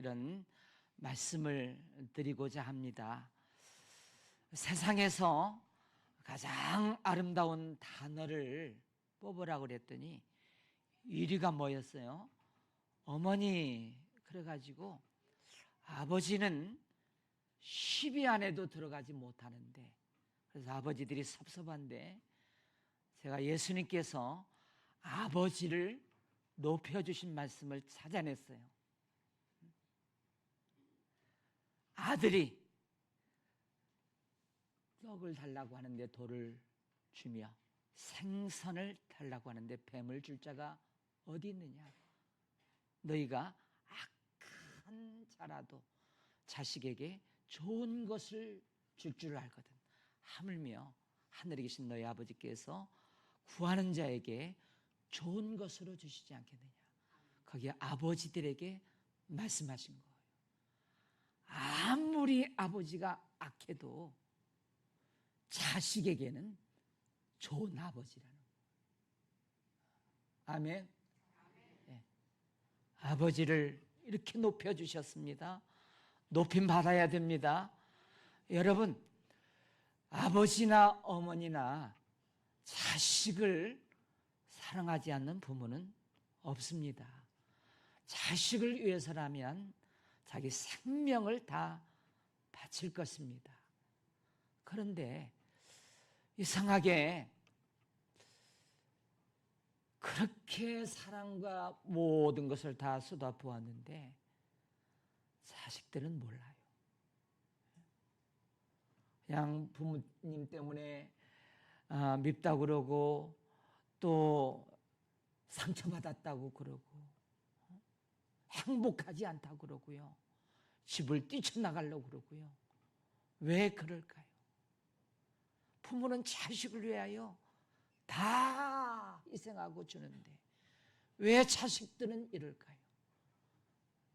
이런 말씀을 드리고자 합니다. 세상에서 가장 아름다운 단어를 뽑으라고 그랬더니 1위가 뭐였어요? 어머니. 그래가지고 아버지는 10위 안에도 들어가지 못하는데, 그래서 아버지들이 섭섭한데 제가 예수님께서 아버지를 높여주신 말씀을 찾아냈어요. 아들이 떡을 달라고 하는데 돌을 주며 생선을 달라고 하는데 뱀을 줄 자가 어디 있느냐? 너희가 악한 자라도 자식에게 좋은 것을 줄 줄 알거든. 하물며 하늘에 계신 너희 아버지께서 구하는 자에게 좋은 것으로 주시지 않겠느냐? 거기에 아버지들에게 말씀하신 거예요. 아무리 아버지가 악해도 자식에게는 좋은 아버지라는 거예요. 아멘. 네. 아버지를 이렇게 높여주셨습니다. 높임 받아야 됩니다. 여러분, 아버지나 어머니나 자식을 사랑하지 않는 부모는 없습니다. 자식을 위해서라면 자기 생명을 다 바칠 것입니다. 그런데 이상하게 그렇게 사랑과 모든 것을 다 쏟아부었는데 자식들은 몰라요. 그냥 부모님 때문에 밉다고 그러고 또 상처받았다고 그러고 행복하지 않다고 그러고요. 집을 뛰쳐나가려고 그러고요. 왜 그럴까요? 부모는 자식을 위하여 다 희생하고 주는데 왜 자식들은 이럴까요?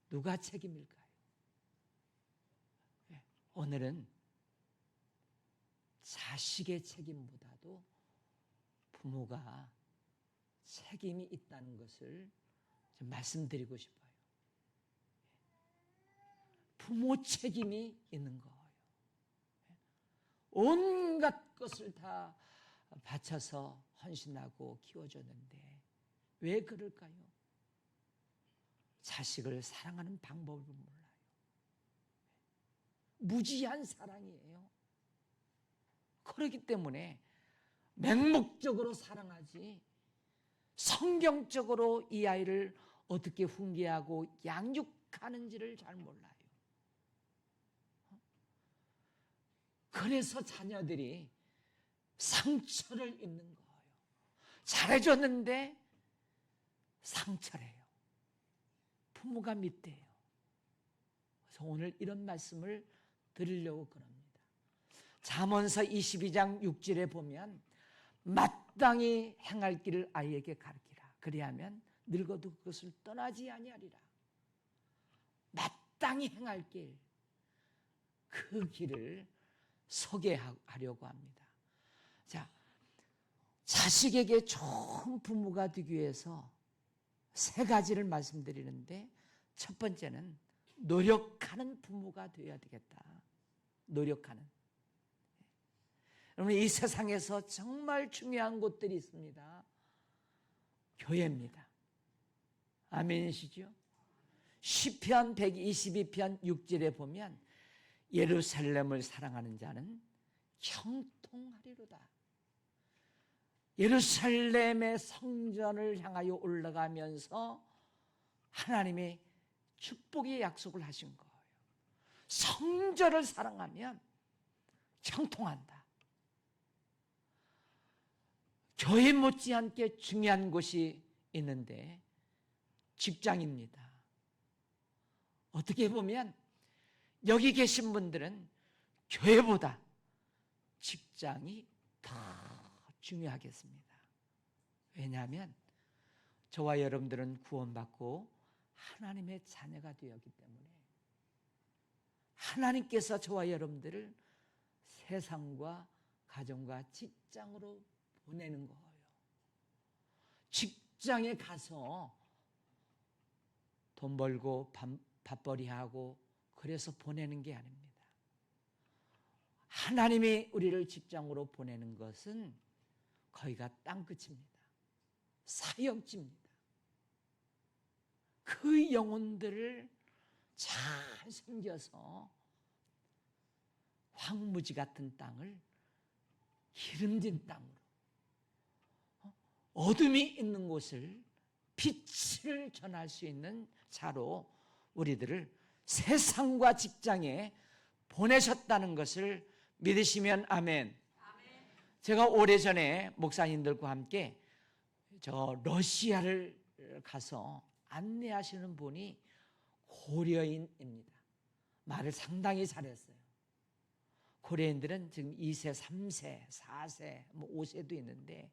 누가 책임일까요? 오늘은 자식의 책임보다도 부모가 책임이 있다는 것을 좀 말씀드리고 싶어요. 부모 책임이 있는 거예요. 온갖 것을 다 바쳐서 헌신하고 키워줬는데 왜 그럴까요? 자식을 사랑하는 방법을 몰라요. 무지한 사랑이에요. 그렇기 때문에 맹목적으로 사랑하지 성경적으로 이 아이를 어떻게 훈계하고 양육하는지를 잘 몰라요. 그래서 자녀들이 상처를 입는 거예요. 잘해줬는데 상처를 해요. 부모가 밉대요. 그래서 오늘 이런 말씀을 드리려고 그럽니다. 잠언서 22장 6절에 보면 마땅히 행할 길을 아이에게 가르치라. 그리하면 늙어도 그것을 떠나지 아니하리라. 마땅히 행할 길, 그 길을 소개하려고 합니다. 자, 자식에게 좋은 부모가 되기 위해서 세 가지를 말씀드리는데 첫 번째는 노력하는 부모가 되어야 되겠다. 노력하는. 여러분, 이 세상에서 정말 중요한 곳들이 있습니다. 교회입니다. 아멘이시죠? 시편 122편 6절에 보면 예루살렘을 사랑하는 자는 형통하리로다. 예루살렘의 성전을 향하여 올라가면서 하나님의 축복의 약속을 하신 거예요. 성전을 사랑하면 형통한다. 교회 못지않게 중요한 곳이 있는데 직장입니다. 어떻게 보면 여기 계신 분들은 교회보다 직장이 더 중요하겠습니다. 왜냐하면 저와 여러분들은 구원받고 하나님의 자녀가 되었기 때문에 하나님께서 저와 여러분들을 세상과 가정과 직장으로 보내는 거예요. 직장에 가서 돈 벌고 밥 밥벌이하고 그래서 보내는 게 아닙니다. 하나님이 우리를 직장으로 보내는 것은 거기가 땅끝입니다. 사역지입니다. 그 영혼들을 잘 섬겨서 황무지 같은 땅을 기름진 땅으로, 어둠이 있는 곳을 빛을 전할 수 있는 자로 우리들을 세상과 직장에 보내셨다는 것을 믿으시면 아멘. 제가 오래전에 목사님들과 함께 저 러시아를 가서 안내하시는 분이 고려인입니다. 말을 상당히 잘했어요. 고려인들은 지금 2세, 3세, 4세, 5세도 있는데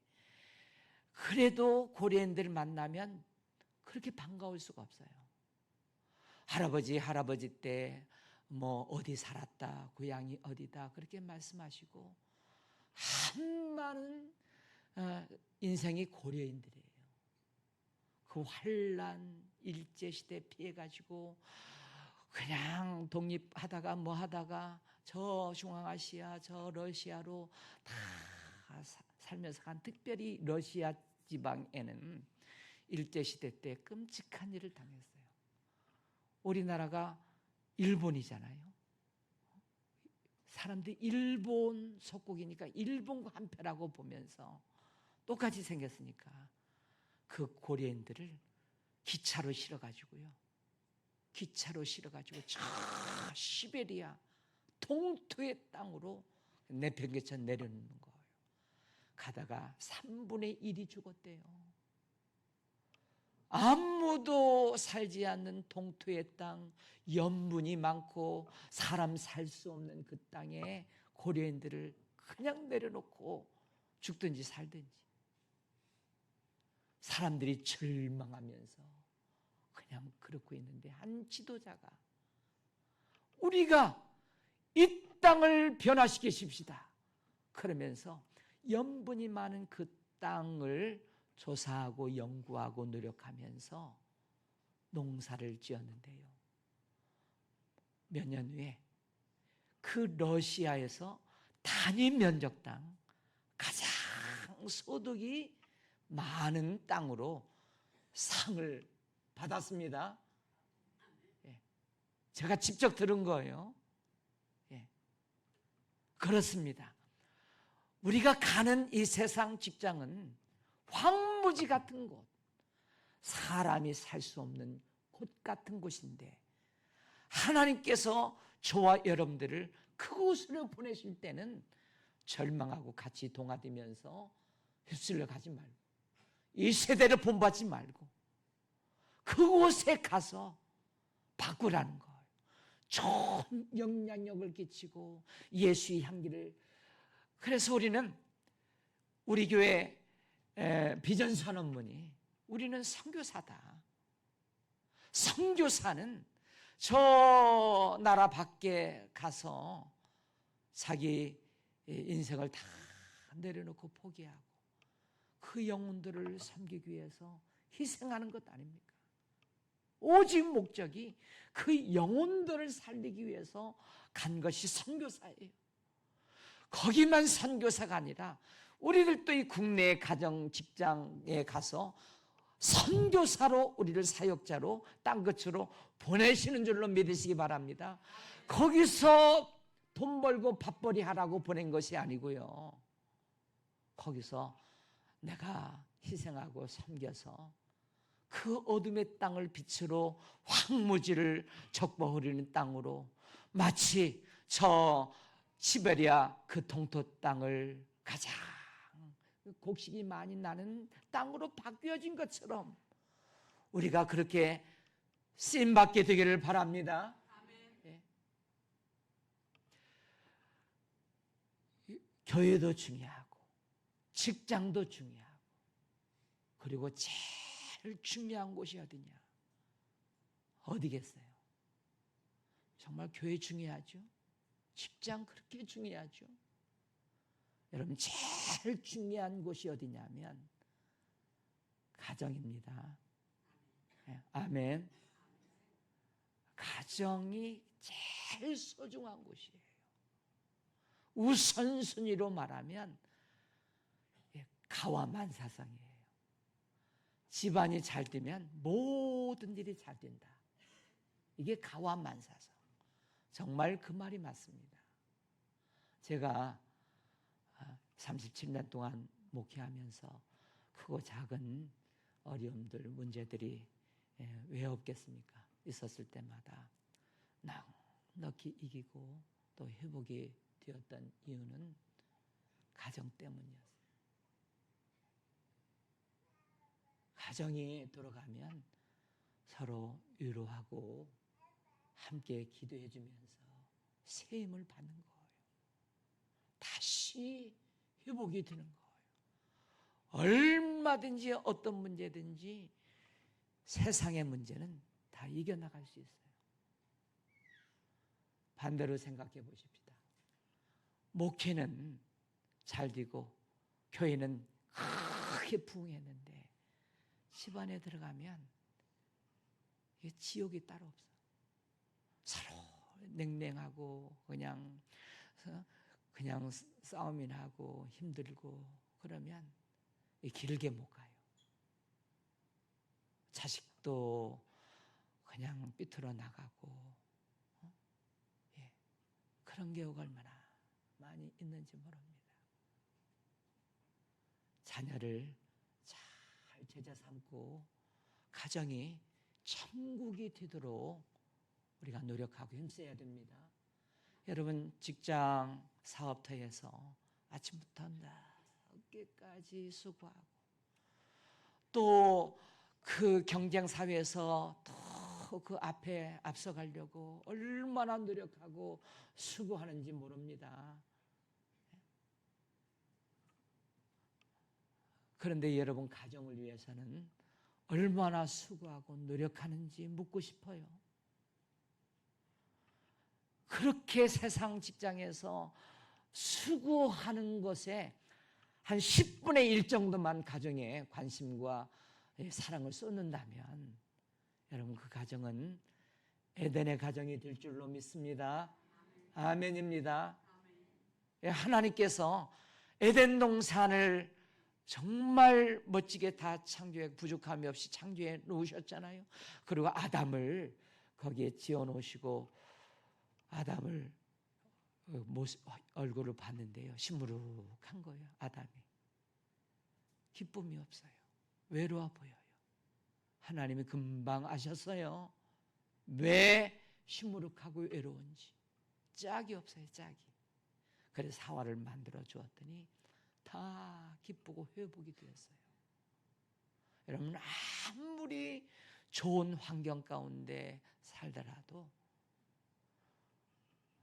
그래도 고려인들을 만나면 그렇게 반가울 수가 없어요. 할아버지 때 뭐 어디 살았다, 고향이 어디다 그렇게 말씀하시고 한 많은 인생이 고려인들이에요. 그 환란 일제시대 피해가지고 그냥 독립하다가 뭐 하다가 저 중앙아시아, 저 러시아로 다 살면서 간, 특별히 러시아 지방에는 일제시대 때 끔찍한 일을 당했어요. 우리나라가 일본이잖아요. 사람들이 일본 속국이니까 일본과 한패라고 보면서 똑같이 생겼으니까 그 고려인들을 기차로 실어가지고요. 저 시베리아 동토의 땅으로 내팽개쳐 내려놓는 거예요. 가다가 3분의 1이 죽었대요. 아무도 살지 않는 동토의 땅, 염분이 많고 사람 살 수 없는 그 땅에 고려인들을 그냥 내려놓고 죽든지 살든지 사람들이 절망하면서 그냥 그렇고 있는데 한 지도자가 우리가 이 땅을 변화시키십시다 그러면서 염분이 많은 그 땅을 조사하고 연구하고 노력하면서 농사를 지었는데요. 몇 년 후에 그 러시아에서 단위 면적당 가장 소득이 많은 땅으로 상을 받았습니다. 제가 직접 들은 거예요. 그렇습니다. 우리가 가는 이 세상 직장은 황무지 같은 곳, 사람이 살 수 없는 곳 같은 곳인데 하나님께서 저와 여러분들을 그곳으로 보내실 때는 절망하고 같이 동화되면서 휩쓸려 가지 말고 이 세대를 본받지 말고 그곳에 가서 바꾸라는 거예요. 좋은 영향력을 끼치고 예수의 향기를. 그래서 우리는 우리 교회 비전 선언문이 우리는 선교사다. 선교사는 저 나라 밖에 가서 자기 인생을 다 내려놓고 포기하고 그 영혼들을 섬기기 위해서 희생하는 것 아닙니까? 오직 목적이 그 영혼들을 살리기 위해서 간 것이 선교사예요. 거기만 선교사가 아니라 우리들도 이 국내 가정 직장에 가서 선교사로 우리를 사역자로 땅끝으로 보내시는 줄로 믿으시기 바랍니다. 거기서 돈 벌고 밥벌이 하라고 보낸 것이 아니고요. 거기서 내가 희생하고 섬겨서 그 어둠의 땅을 빛으로 황무지를 적보 흐리는 땅으로 마치 저 시베리아 그 동토 땅을 가장 곡식이 많이 나는 땅으로 바뀌어진 것처럼 우리가 그렇게 쓰임받게 되기를 바랍니다. 예. 교회도 중요하고 직장도 중요하고 그리고 제일 중요한 곳이 어디냐? 어디겠어요? 정말 교회 중요하죠? 직장 그렇게 중요하죠? 여러분 제일 중요한 곳이 어디냐면 가정입니다. 아멘. 가정이 제일 소중한 곳이에요. 우선순위로 말하면 가와만사성이에요. 집안이 잘 되면 모든 일이 잘 된다. 이게 가와만사성. 정말 그 말이 맞습니다. 제가 37년 동안 목회하면서 크고 작은 어려움들, 문제들이 왜 없겠습니까? 있었을 때마다 넉넉히 이기고 또 회복이 되었던 이유는 가정 때문이었어요. 가정이 돌아가면 서로 위로하고 함께 기도해 주면서 새 힘을 받는 거예요. 다시 회복이 되는 거예요. 얼마든지 어떤 문제든지 세상의 문제는 다 이겨나갈 수 있어요. 반대로 생각해 보십시다. 목회는 잘 되고 교회는 크게 부흥했는데 집안에 들어가면 이게 지옥이 따로 없어. 서로 냉랭하고 그냥 싸움이나 하고 힘들고 그러면 길게 못 가요. 자식도 그냥 삐뚤어 나가고 그런 경우가 얼마나 많이 있는지 모릅니다. 자녀를 잘 제자 삼고 가정이 천국이 되도록 우리가 노력하고 힘써야 됩니다. 여러분 직장 사업터에서 아침부터 늦게까지 수고하고 또 그 경쟁 사회에서 또 그 앞에 앞서가려고 얼마나 노력하고 수고하는지 모릅니다. 그런데 여러분 가정을 위해서는 얼마나 수고하고 노력하는지 묻고 싶어요. 그렇게 세상 직장에서 수고하는 것에 한 10분의 1 정도만 가정에 관심과 사랑을 쏟는다면 여러분 그 가정은 에덴의 가정이 될 줄로 믿습니다. 아멘입니다. 하나님께서 에덴 동산을 정말 멋지게 다 창조해 부족함이 없이 창조해 놓으셨잖아요. 그리고 아담을 거기에 지어 놓으시고 아담을 얼굴을 봤는데요. 시무룩한 거예요. 아담이. 기쁨이 없어요. 외로워 보여요. 하나님이 금방 아셨어요. 왜 시무룩하고 외로운지. 짝이 없어요. 짝이. 그래서 하와를 만들어 주었더니 다 기쁘고 회복이 되었어요. 여러분 아무리 좋은 환경 가운데 살더라도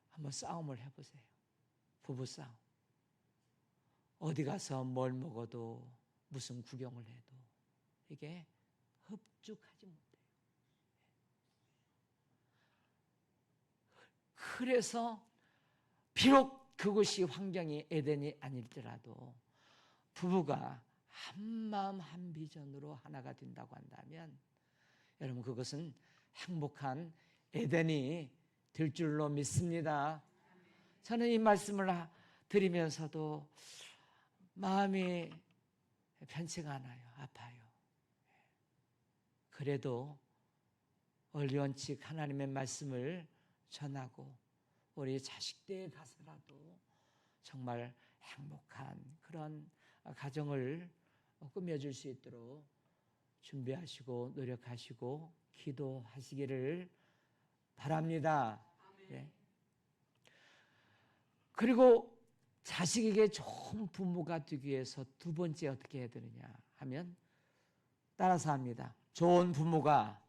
한번 싸움을 해보세요. 부부싸움. 어디 가서 뭘 먹어도 무슨 구경을 해도 이게 흡족하지 못해요. 그래서 비록 그것이 환경이 에덴이 아닐지라도 부부가 한마음 한비전으로 하나가 된다고 한다면 여러분 그것은 행복한 에덴이 될 줄로 믿습니다. 저는 이 말씀을 드리면서도 마음이 편치가 않아요. 아파요. 그래도 얼리언칙 하나님의 말씀을 전하고 우리 자식들에 가서라도 정말 행복한 그런 가정을 꾸며줄 수 있도록 준비하시고 노력하시고 기도하시기를 바랍니다. 네. 그리고 자식에게 좋은 부모가 되기 위해서 두 번째 어떻게 해야 되느냐 하면 따라서 합니다. 좋은 부모가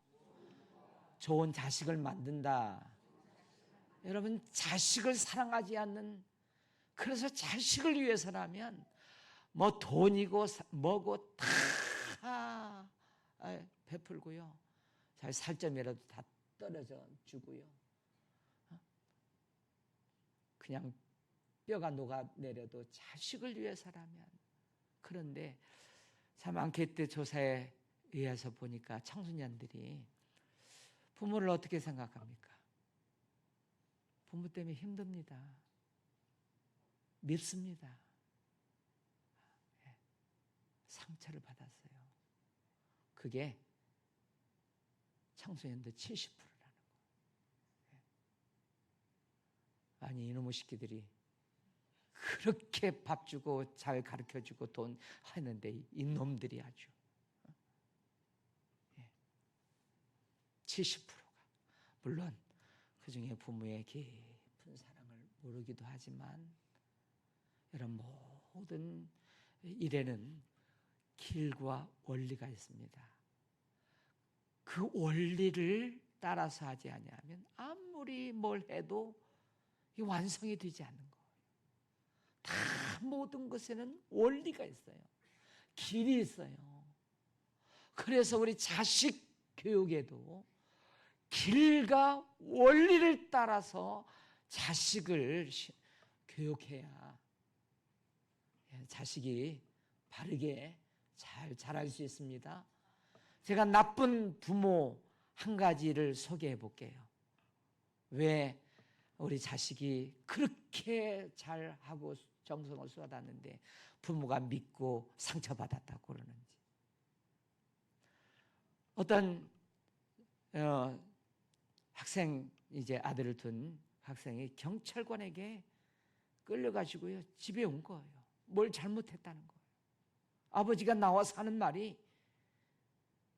좋은 자식을 만든다. 여러분 자식을 사랑하지 않는 그래서 자식을 위해서라면 뭐 돈이고 뭐고 다 베풀고요. 잘 살점이라도 다 떨어져 주고요. 그냥 뼈가 녹아내려도 자식을 위해서라면. 그런데 참 앙케이트 조사에 의해서 보니까 청소년들이 부모를 어떻게 생각합니까? 부모 때문에 힘듭니다. 밉습니다. 상처를 받았어요. 그게 청소년들 70%라는 거예요. 아니 이놈의 새끼들이 그렇게 밥 주고 잘 가르쳐주고 돈 하는데 이놈들이 아주 70%가 물론 그 중에 부모의 깊은 사랑을 모르기도 하지만 이런 모든 일에는 길과 원리가 있습니다. 그 원리를 따라서 하지 아니하면 아무리 뭘 해도 완성이 되지 않는 거예요. 다 모든 것에는 원리가 있어요. 길이 있어요. 그래서 우리 자식 교육에도 길과 원리를 따라서 자식을 교육해야 자식이 바르게 잘 자랄 수 있습니다. 제가 나쁜 부모 한 가지를 소개해 볼게요. 왜 우리 자식이 그렇게 잘하고 정성을 쏟았는데 부모가 믿고 상처받았다고 그러는지. 어떤 학생, 이제 아들을 둔 학생이 경찰관에게 끌려가지고요 집에 온 거예요. 뭘 잘못했다는 거예요. 아버지가 나와서 하는 말이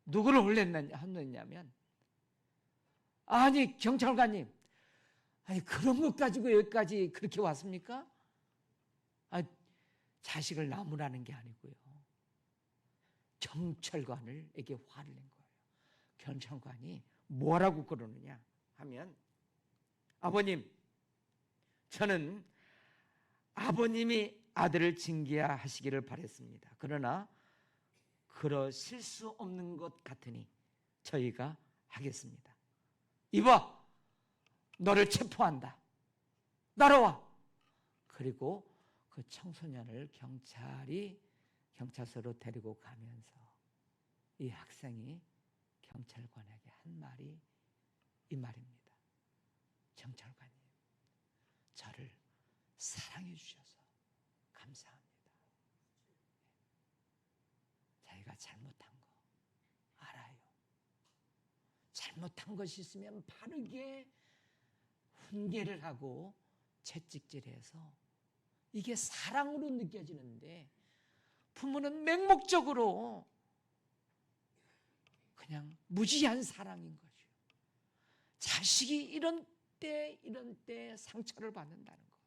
누구를 혼냈냐면 아니 경찰관님, 아니 그런 것 가지고 여기까지 그렇게 왔습니까? 자식을 나무라는 게 아니고요, 경찰관에게 화를 낸 거예요. 경찰관이 뭐라고 그러느냐 하면, 아버님, 저는 아버님이 아들을 징계하시기를 바랬습니다. 그러나 그러실 수 없는 것 같으니 저희가 하겠습니다. 이봐, 너를 체포한다. 따라와. 그리고 그 청소년을 경찰이 경찰서로 데리고 가면서 이 학생이 경찰관에게 한 말이 이 말입니다. 경찰관님, 저를 사랑해 주셔서 감사합니다. 자기가 잘못한 거 알아요. 잘못한 것이 있으면 바르게 훈계를 하고 채찍질해서 이게 사랑으로 느껴지는데 부모는 맹목적으로 그냥 무지한 사랑인 거죠. 자식이 이런 때 상처를 받는다는 거예요.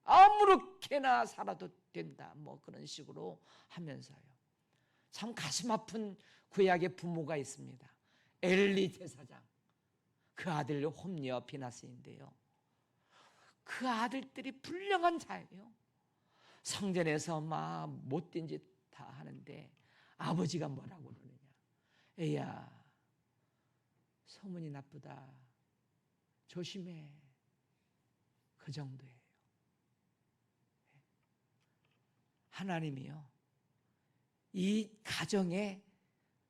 아무렇게나 살아도 된다, 뭐 그런 식으로 하면서요. 참 가슴 아픈 구약의 부모가 있습니다. 엘리 제사장, 그 아들 홈리와 비나스인데요, 그 아들들이 불량한 자예요. 성전에서 막 못된 짓 다 하는데 아버지가 뭐라고 그러느냐, 애야 소문이 나쁘다, 조심해, 그 정도예요. 하나님이요, 이 가정에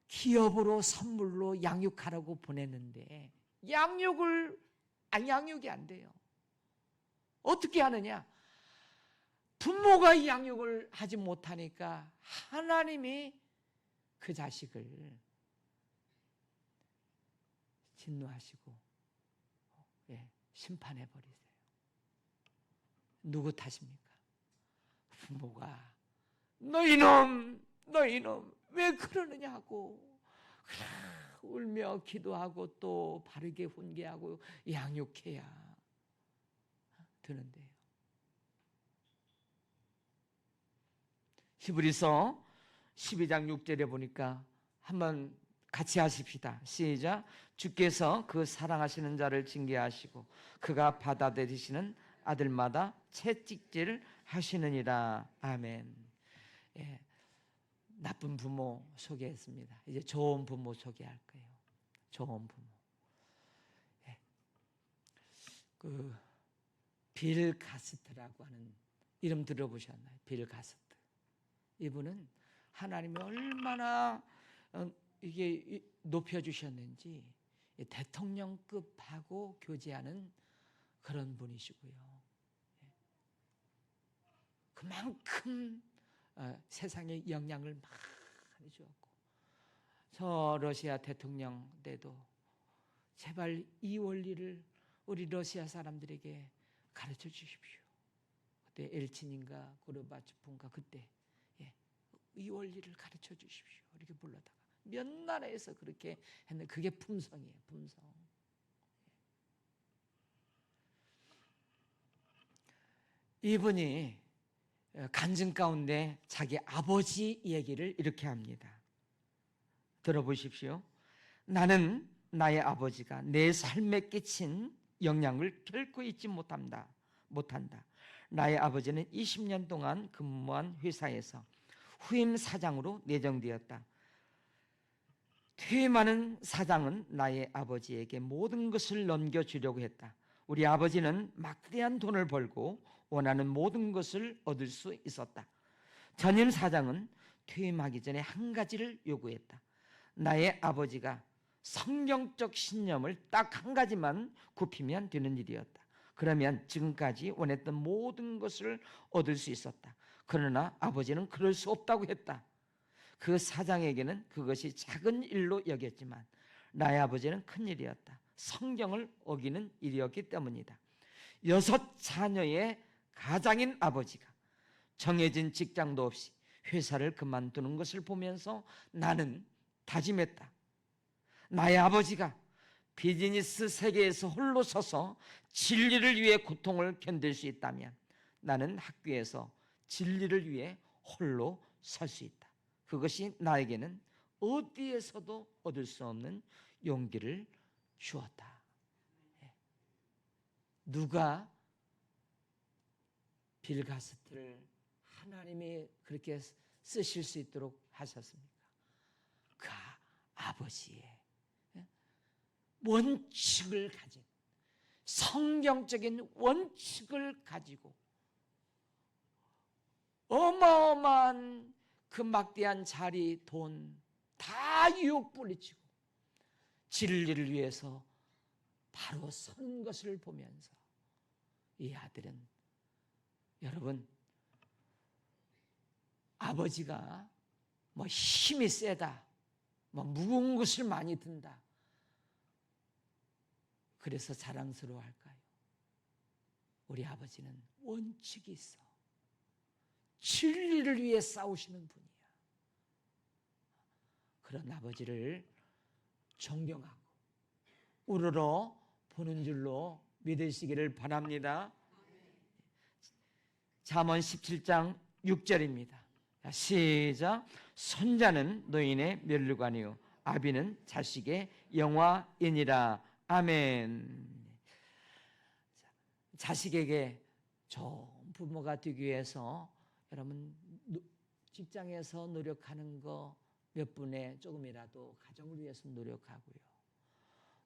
기업으로 선물로 양육하라고 보냈는데 양육이 안 돼요. 어떻게 하느냐? 부모가 양육을 하지 못하니까 하나님이 그 자식을 진노하시고 심판해 버리세요. 누구 탓입니까? 부모가 너 이놈 왜 그러느냐고 울며 기도하고 또 바르게 훈계하고 양육해야 되는데요. 히브리서 12장 6절에 보니까 한번 같이 하십시다. 시작. 주께서 그 사랑하시는 자를 징계하시고 그가 받아들이시는 아들마다 채찍질 하시느니라. 아멘. 예, 나쁜 부모 소개했습니다. 이제 좋은 부모 소개할 거예요. 좋은 부모. 예, 빌 가스트라고 하는 이름 들어보셨나요? 빌 가스트. 이분은 하나님이 얼마나 이게 높여주셨는지 대통령급하고 교제하는 그런 분이시고요. 그만큼 세상에 영향을 많이 주었고, 저 러시아 대통령 때도 제발 이 원리를 우리 러시아 사람들에게 가르쳐 주십시오. 그때 엘친인가 고르바초프인가 그때 이 원리를 가르쳐 주십시오. 이렇게 불러다가 몇 나라에서 그렇게 했는데 그게 품성이에요. 품성. 이분이 간증 가운데 자기 아버지 얘기를 이렇게 합니다. 들어보십시오. 나는 나의 아버지가 내 삶에 끼친 영향을 결코 잊지 못한다. 나의 아버지는 20년 동안 근무한 회사에서 후임 사장으로 내정되었다. 퇴임하는 사장은 나의 아버지에게 모든 것을 넘겨주려고 했다. 우리 아버지는 막대한 돈을 벌고 원하는 모든 것을 얻을 수 있었다. 전임 사장은 퇴임하기 전에 한 가지를 요구했다. 나의 아버지가 성경적 신념을 딱 한 가지만 굽히면 되는 일이었다. 그러면 지금까지 원했던 모든 것을 얻을 수 있었다. 그러나 아버지는 그럴 수 없다고 했다. 그 사장에게는 그것이 작은 일로 여겼지만 나의 아버지는 큰 일이었다. 성경을 어기는 일이었기 때문이다. 6 자녀의 가장인 아버지가 정해진 직장도 없이 회사를 그만두는 것을 보면서 나는 다짐했다. 나의 아버지가 비즈니스 세계에서 홀로 서서 진리를 위해 고통을 견딜 수 있다면 나는 학교에서 진리를 위해 홀로 설 수 있다. 그것이 나에게는 어디에서도 얻을 수 없는 용기를 주었다. 누가 빌 가스트를 하나님이 그렇게 쓰실 수 있도록 하셨습니까? 그 아버지의 원칙을 가진, 성경적인 원칙을 가지고 어마어마한 그 막대한 자리, 돈 다 유혹 뿌리치고 진리를 위해서 바로 서는 것을 보면서 이 아들은, 여러분, 아버지가 뭐 힘이 세다, 뭐 무거운 것을 많이 든다, 그래서 자랑스러워할까요? 우리 아버지는 원칙이 있어. 진리를 위해 싸우시는 분이야. 그런 아버지를 존경하고 우러러 보는 줄로 믿으시기를 바랍니다. 잠언 17장 6절입니다. 시작. 손자는 노인의 면류관이요 아비는 자식의 영화이니라. 아멘. 자식에게 좋은 부모가 되기 위해서 여러분 직장에서 노력하는 거 몇 분에 조금이라도 가정을 위해서 노력하고요.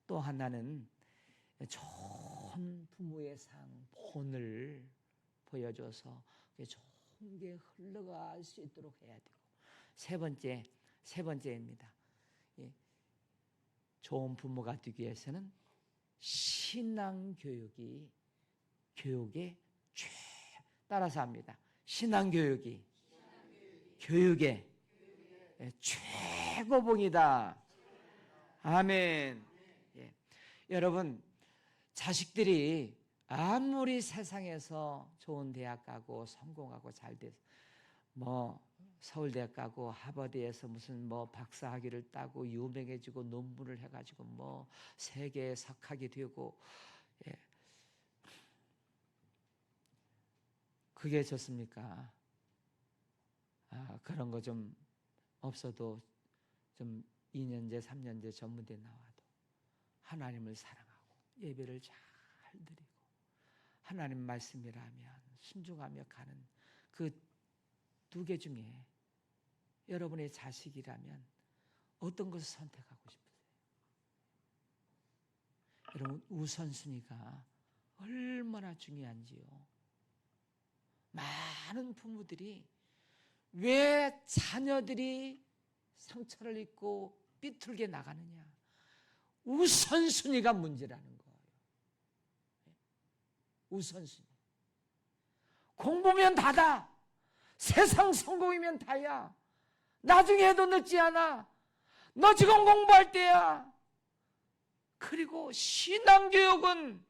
또 하나는 좋은 부모의 상, 본을 보여줘서 좋은 게 흘러갈 수 있도록 해야 되고, 세 번째입니다. 좋은 부모가 되기 위해서는 신앙교육이 교육의 따라서 합니다. 신앙교육이 교육의 최고봉이다. 아멘. 예. 여러분, 자식들이 아무리 세상에서 좋은 대학 가고 성공하고 잘 돼서 뭐 서울대학 가고 하버드에서 무슨 뭐 박사학위를 따고 유명해지고 논문을 해가지고 뭐 세계에 석학이 되고, 예. 그게 좋습니까? 그런 거 좀 없어도 좀 2년제 3년제 전문대 나와도 하나님을 사랑하고 예배를 잘 드리고 하나님 말씀이라면 순종하며 가는 그 2개 중에 여러분의 자식이라면 어떤 것을 선택하고 싶으세요? 여러분, 우선순위가 얼마나 중요한지요. 많은 부모들이 왜 자녀들이 상처를 입고 삐뚤게 나가느냐? 우선순위가 문제라는 거예요. 우선순위. 공부면 다다. 세상 성공이면 다야. 나중에 해도 늦지 않아. 너 지금 공부할 때야. 그리고 신앙교육은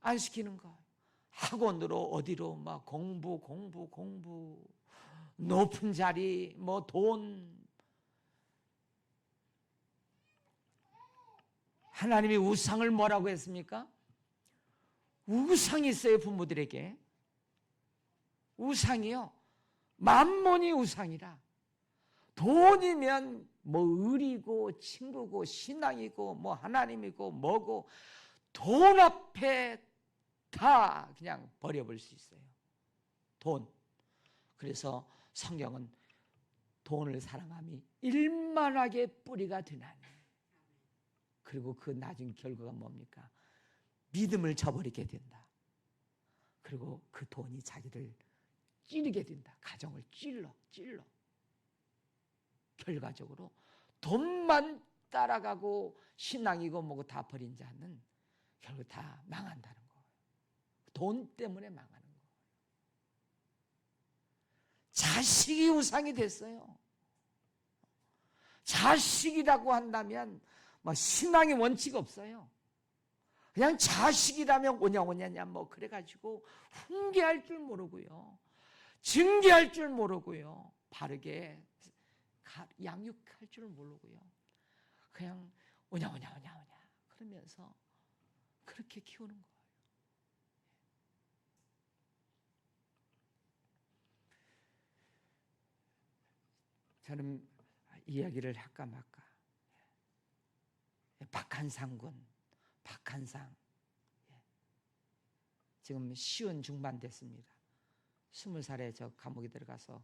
안 시키는 거야. 학원으로 어디로 막 공부 높은 자리 뭐 돈. 하나님이 우상을 뭐라고 했습니까? 우상이 있어요. 부모들에게 우상이요, 만몬이 우상이라. 돈이면 뭐 을이고 친구고 신앙이고 뭐 하나님이고 뭐고 돈 앞에 다 그냥 버려버릴 수 있어요. 돈. 그래서 성경은 돈을 사랑함이 일만하게 뿌리가 되나니. 그리고 그 나중 결과가 뭡니까? 믿음을 저버리게 된다. 그리고 그 돈이 자기를 찌르게 된다. 가정을 찔러. 결과적으로 돈만 따라가고 신앙이고 뭐고 다 버린 자는 결국 다 망한다는 거예요. 돈 때문에 망하는 거예요. 자식이 우상이 됐어요. 자식이라고 한다면 뭐 신앙의 원칙 없어요. 그냥 자식이라면 오냐냐 뭐 그래가지고 훈계할 줄 모르고요, 징계할 줄 모르고요, 바르게 양육할 줄 모르고요, 그냥 오냐 그러면서 그렇게 키우는 거예요. 저는 이야기를 할까 말까. 박한상군, 박한상 지금 시운 중반 됐습니다. 20살에 저 감옥에 들어가서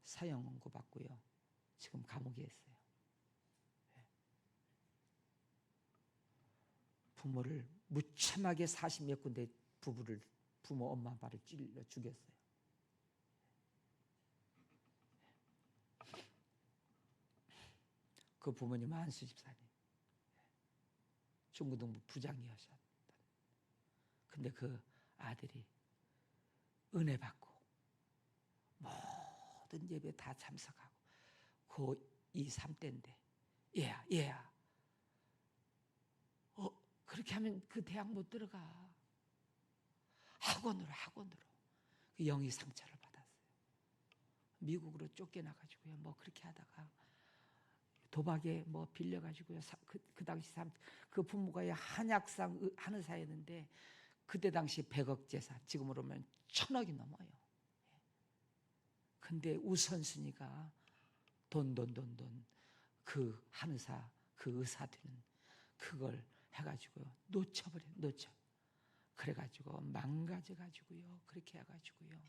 사형 선고 받고요, 지금 감옥에 있어요. 부모를 무참하게 40몇 군데 부모 엄마 아빠를 찔러 죽였어요. 그 부모님은 한수 집사님, 중고등부 부장이었었다. 근데 그 아들이 은혜 받고 모든 예배 다 참석하고 고2, 3때인데 얘야 그렇게 하면 그 대학 못 들어가. 학원으로 그 영의 상처를 받았어요. 미국으로 쫓겨나가지고요, 뭐 그렇게 하다가 도박에 뭐 빌려가지고요, 그 당시 그 부모가 한약상 한의사였는데 그때 당시 100억 재산, 지금으로 보면 1000억이 넘어요. 근데 우선순위가 돈. 그 한의사, 그 의사들은 그걸 해가지고요, 놓쳐. 그래가지고 망가져가지고요, 그렇게 해가지고요.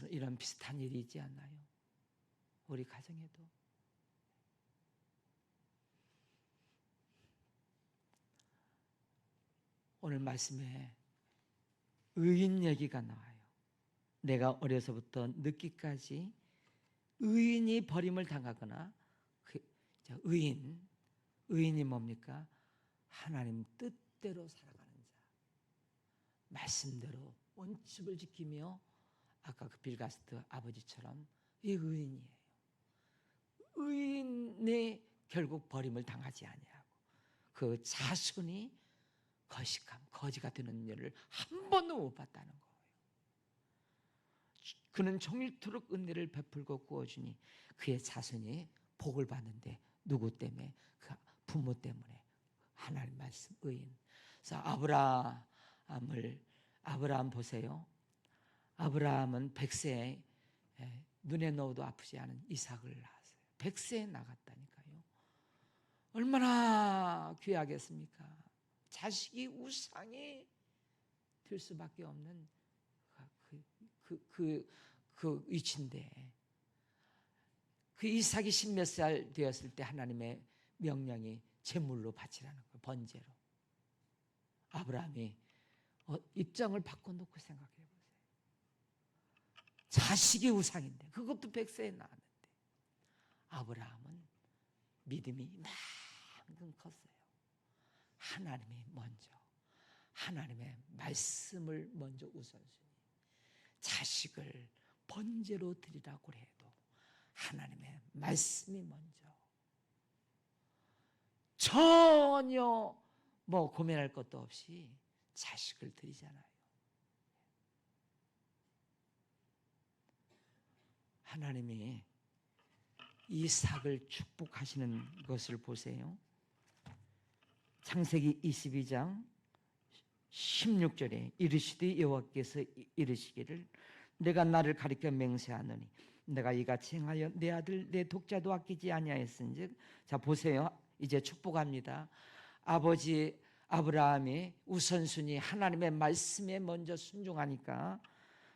이런 비슷한 일이 있지 않나요? 우리 가정에도. 오늘 말씀에 의인 얘기가 나와요. 내가 어려서부터 늦기까지 의인이 버림을 당하거나 의인이 뭡니까? 하나님 뜻대로 살아가는 자, 말씀대로 원칙을 지키며 아까 그 빌가스트 아버지처럼 이 의인이에요. 의인이 결국 버림을 당하지 아니하고 그 자손이 거식함, 거지가 되는 일을 한 번도 못 봤다는 거예요. 그는 종일토록 은혜를 베풀고 구워주니 그의 자손이 복을 받는데 누구 때문에? 그 부모 때문에. 하나님 말씀 의인. 그래서 아브라함 보세요. 아브라함은 100세에 눈에 넣어도 아프지 않은 이삭을 낳았어요. 100세에 나갔다니까요. 얼마나 귀하겠습니까? 자식이 우상이 될 수밖에 없는 그 위치인데, 그 이삭이 10몇 살 되었을 때 하나님의 명령이 제물로 바치라는 거예요. 번제로. 아브라함이 입장을 바꿔놓고 생각해 보세요. 자식이 우상인데, 그것도 100세에 낳았는데 아브라함은 믿음이 이만큼 컸어요. 하나님이 먼저, 하나님의 말씀을 먼저 우선순위, 자식을 번제로 드리라고 해도 하나님의 말씀이 먼저, 전혀 뭐 고민할 것도 없이 자식을 드리잖아요. 하나님이 이삭을 축복하시는 것을 보세요. 창세기 22장 16절에 이르시되 여호와께서 이르시기를 내가 나를 가리켜 맹세하노니 내가 이같이 행하여 내 아들 내 독자도 아끼지 아니하였은즉. 자 보세요. 이제 축복합니다. 아버지 아브라함이 우선순위 하나님의 말씀에 먼저 순종하니까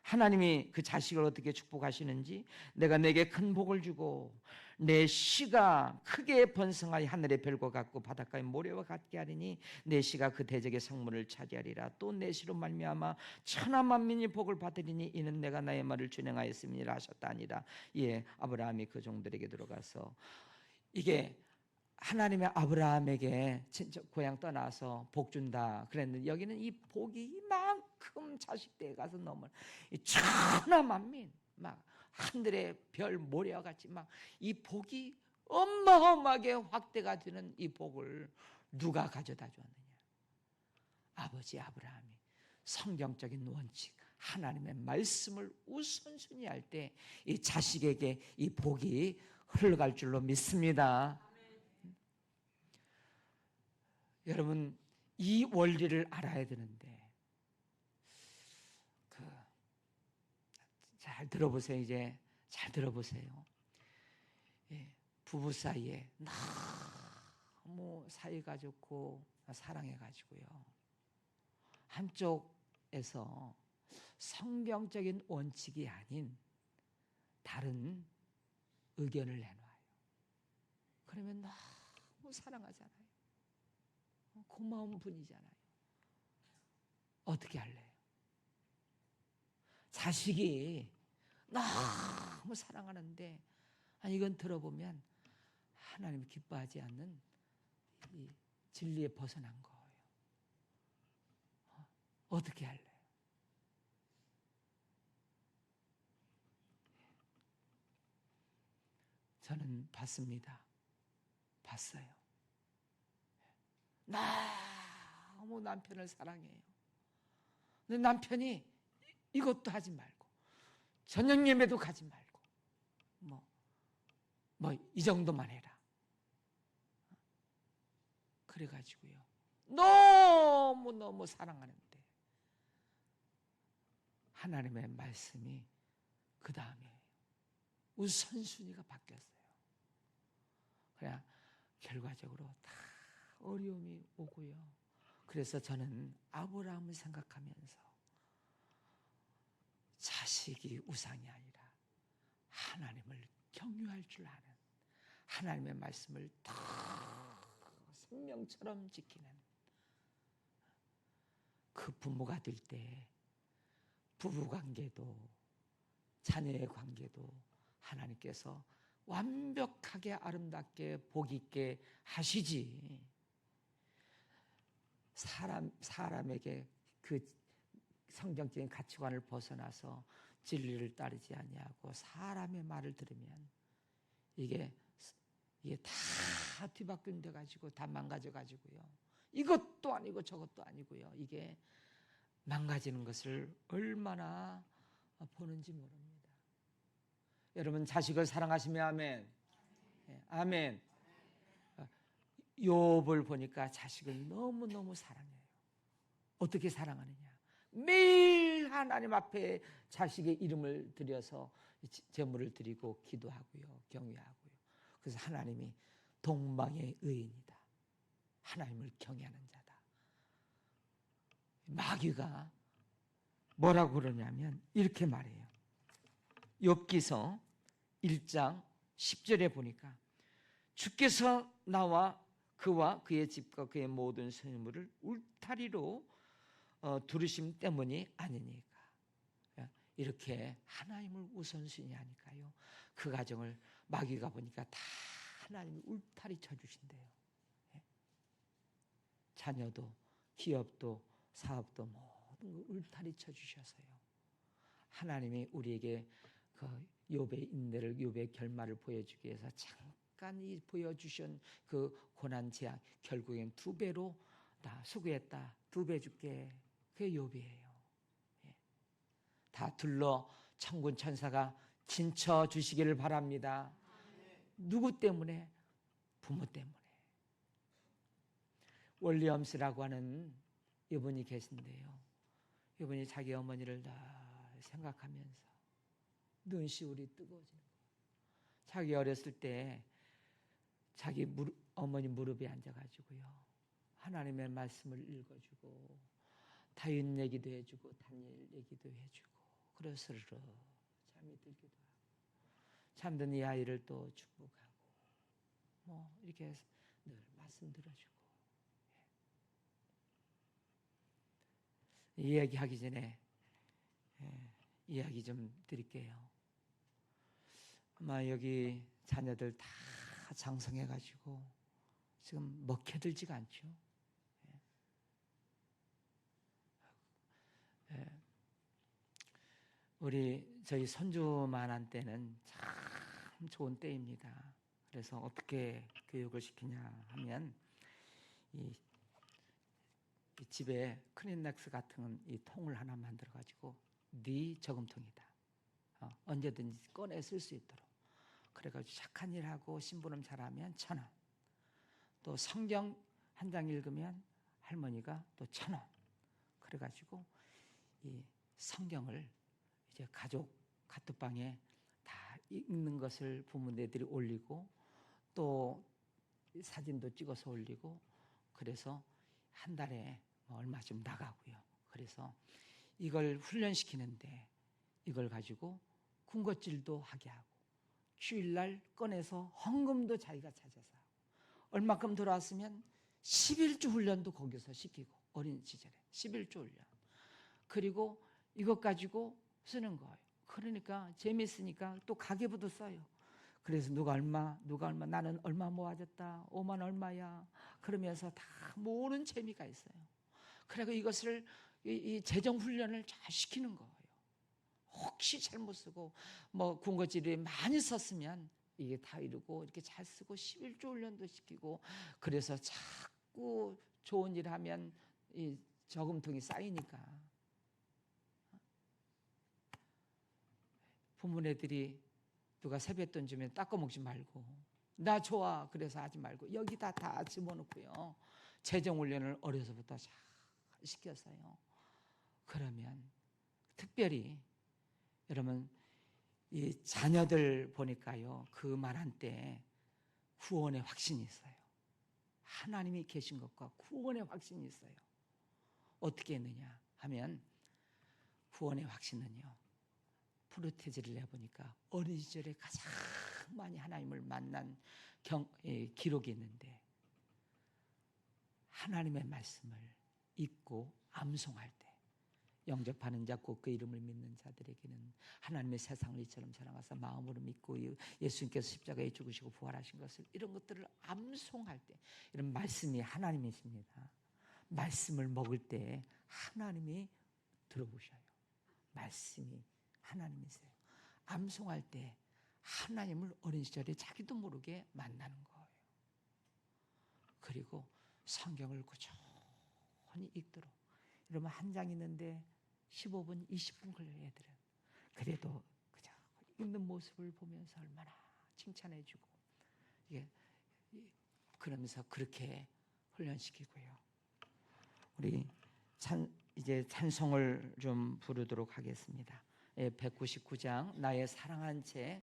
하나님이 그 자식을 어떻게 축복하시는지, 내가 내게 큰 복을 주고 내 씨가 크게 번성하여 하늘의 별과 같고 바닷가의 모래와 같게 하리니 내 씨가 그 대적의 성문을 차지하리라. 또 내 씨로 말미암아 천하 만민이 복을 받으리니 이는 내가 나의 말을 준행하였음이라 하셨다 아니라. 예, 아브라함이 그 종들에게 들어가서 이게 하나님의 아브라함에게 진짜 고향 떠나서 복 준다 그랬는데, 여기는 이 복이 이만큼 자식대에 가서 넘을 천하 만민, 막 하늘의 별 모래와 같이 막 이 복이 어마어마하게 확대가 되는 이 복을 누가 가져다 줬느냐? 아버지 아브라함이 성경적인 원칙, 하나님의 말씀을 우선순위 할 때 이 자식에게 이 복이 흘러갈 줄로 믿습니다. 여러분, 이 원리를 알아야 되는데, 잘 들어보세요. 이제 잘 들어보세요. 예, 부부 사이에 너무 사이가 좋고 사랑해가지고요, 한쪽에서 성경적인 원칙이 아닌 다른 의견을 내놔요. 그러면 너무 사랑하잖아요. 고마운 분이잖아요. 어떻게 할래요? 자식이 너무 사랑하는데 이건 들어보면 하나님이 기뻐하지 않는 이 진리에 벗어난 거예요. 어떻게 할래요? 저는 봤습니다. 봤어요. 너무 남편을 사랑해요. 근데 남편이 이것도 하지 말고 저녁 예배도 가지 말고 이 정도만 해라. 그래가지고요, 너무너무 사랑하는데 하나님의 말씀이 그 다음에 우선순위가 바뀌었어요. 그냥 결과적으로 다 어려움이 오고요. 그래서 저는 아브라함을 생각하면서 자식이 우상이 아니라 하나님을 경유할 줄 아는, 하나님의 말씀을 다 생명처럼 지키는 그 부모가 될 때 부부관계도 자녀의 관계도 하나님께서 완벽하게 아름답게 복 있게 하시지, 사람에게 그 성경적인 가치관을 벗어나서 진리를 따르지 아니하고 사람의 말을 들으면 이게 다 뒤바뀐 데 가지고 다 망가져 가지고요, 이것도 아니고 저것도 아니고요, 이게 망가지는 것을 얼마나 보는지 모릅니다. 여러분, 자식을 사랑하시면 아멘. 아멘. 욥을 보니까 자식을 너무너무 사랑해요. 어떻게 사랑하느냐? 매일 하나님 앞에 자식의 이름을 들여서 제물을 드리고 기도하고요, 경외하고요. 그래서 하나님이 동방의 의인이다, 하나님을 경외하는 자다. 마귀가 뭐라고 그러냐면 이렇게 말해요. 욥기서 1장 10절에 보니까 주께서 나와 그와 그의 집과 그의 모든 소유물을 울타리로 두르심 때문이 아니니까. 이렇게 하나님을 우선순위 하니까요, 그 가정을 마귀가 보니까 다 하나님이 울타리 쳐주신대요. 예? 자녀도 기업도 사업도 모든 걸 울타리 쳐주셔서요. 하나님이 우리에게 그 욥의 인내를, 욥의 결말을 보여주기 위해서 잠깐 이 보여주신 그 고난 재앙, 결국엔 2배로 나 수고했다, 2배 줄게. 그게 욥이에요. 예. 다 둘러 천군 천사가 진쳐 주시기를 바랍니다. 누구 때문에? 부모 때문에. 윌리엄스라고 하는 이분이 계신데요. 이분이 자기 어머니를 다 생각하면서 눈시울이 뜨거워지는 거예요. 자기 어렸을 때 자기 어머니 무릎에 앉아가지고요, 하나님의 말씀을 읽어주고 다윗 얘기도 해주고 다니엘 얘기도 해주고, 그래서 스르르 잠이 들기도 하고, 잠든 이 아이를 또 축복하고, 뭐 이렇게 늘 말씀 들어주고. 이야기하기 전에 이야기 좀 드릴게요. 아마 여기 자녀들 다 장성해가지고 지금 먹혀들지가 않죠. 저희 손주만한 때는 참 좋은 때입니다. 그래서 어떻게 교육을 시키냐 하면, 이 집에 크린넥스 같은 이 통을 하나 만들어 가지고 네 저금통이다, 언제든지 꺼내 쓸 수 있도록, 그래가지고 착한 일하고 심부름 잘하면 1,000원, 또 성경 한 장 읽으면 할머니가 또 1,000원, 그래가지고 이 성경을 이제 가족 카톡방에 다 읽는 것을 부모님들이 올리고, 또 사진도 찍어서 올리고, 그래서 한 달에 얼마 좀 나가고요. 그래서 이걸 훈련시키는데, 이걸 가지고 군것질도 하게 하고, 주일날 꺼내서 헌금도 자기가 찾아서 하고, 얼마큼 들어왔으면 11주 훈련도 거기서 시키고, 어린 시절에 11주 훈련. 그리고 이것 가지고 쓰는 거예요. 그러니까 재미있으니까 또 가계부도 써요. 그래서 누가 얼마, 나는 얼마 모아졌다, 5만 얼마야, 그러면서 다 모으는 재미가 있어요. 그리고 이것을 이 재정 훈련을 잘 시키는 거예요. 혹시 잘못 쓰고 뭐 군것질이 많이 썼으면 이게 다 이루고 이렇게 잘 쓰고 11조 훈련도 시키고, 그래서 자꾸 좋은 일 하면 이 저금통이 쌓이니까 부모네들이 누가 세뱃돈 주면 닦아 먹지 말고, 나 좋아 그래서 하지 말고 여기다 다 집어넣고요, 재정훈련을 어려서부터 잘 시켰어요. 그러면 특별히 여러분, 이 자녀들 보니까요, 그 말한 때 구원의 확신이 있어요. 하나님이 계신 것과 구원의 확신이 있어요. 어떻게 했느냐 하면, 구원의 확신은요, 프로테즈를 내보니까 어린 시절에 가장 많이 하나님을 만난 기록이 있는데, 하나님의 말씀을 읽고 암송할 때, 영접하는 자 곧 그 이름을 믿는 자들에게는 하나님의 세상을 이처럼 사랑하사 마음으로 믿고 예수님께서 십자가에 죽으시고 부활하신 것을, 이런 것들을 암송할 때, 이런 말씀이 하나님이십니다. 말씀을 먹을 때 하나님이 들어보셔요. 말씀이 하나님이세요. 암송할 때 하나님을 어린 시절에 자기도 모르게 만나는 거예요. 그리고 성경을 꾸준히 읽도록. 여러분, 한 장 있는데 15분, 20분 걸려요, 애들은. 그래도 그저 읽는 모습을 보면서 얼마나 칭찬해주고, 이게 그러면서 그렇게 훈련시키고요. 우리 이제 찬송을 좀 부르도록 하겠습니다. 199장 나의 사랑한 채